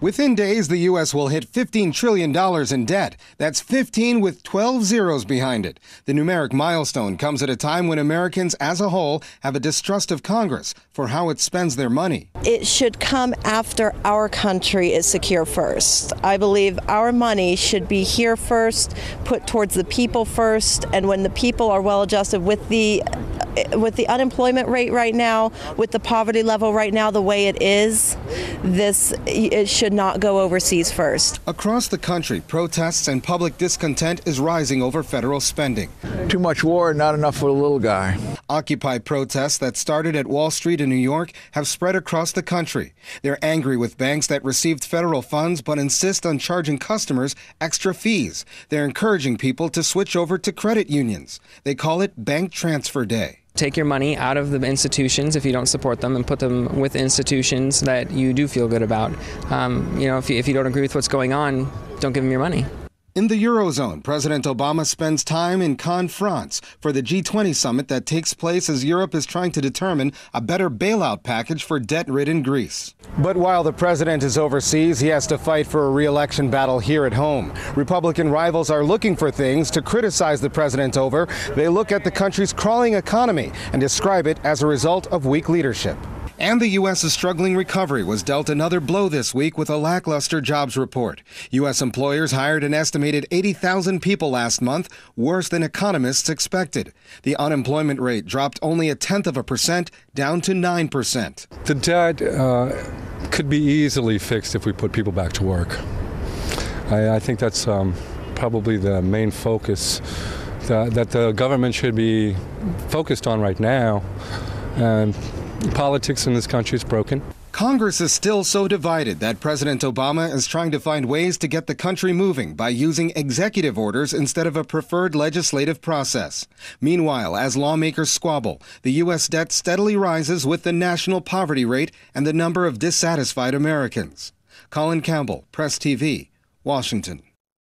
Within days, the U.S. will hit $15 trillion in debt. That's 15 with 12 zeros behind it. The numeric milestone comes at a time when Americans as a whole have a distrust of Congress for how it spends their money. It should come after our country is secure first. I believe our money should be here first, put towards the people first, and when the people are well adjusted with the unemployment rate right now, with the poverty level right now the way it is, it should not go overseas first. Across the country, protests and public discontent is rising over federal spending. Too much war, not enough for the little guy. Occupy protests that started at Wall Street in New York have spread across the country. They're angry with banks that received federal funds but insist on charging customers extra fees. They're encouraging people to switch over to credit unions. They call it Bank Transfer Day. Take your money out of the institutions if you don't support them and put them with institutions that you do feel good about. If you don't agree with what's going on, don't give them your money. In the Eurozone, President Obama spends time in Cannes, France, for the G20 summit that takes place as Europe is trying to determine a better bailout package for debt-ridden Greece. But while the president is overseas, he has to fight for a re-election battle here at home. Republican rivals are looking for things to criticize the president over. They look at the country's crawling economy and describe it as a result of weak leadership. And the U.S.'s struggling recovery was dealt another blow this week with a lackluster jobs report. U.S. employers hired an estimated 80,000 people last month, worse than economists expected. The unemployment rate dropped only 0.1%, down to 9%. The debt could be easily fixed if we put people back to work. I think that's probably the main focus that the government should be focused on right now. And politics in this country is broken. Congress is still so divided that President Obama is trying to find ways to get the country moving by using executive orders instead of a preferred legislative process. Meanwhile, as lawmakers squabble, the U.S. debt steadily rises with the national poverty rate and the number of dissatisfied Americans. Colin, Campbell, Press TV, Washington.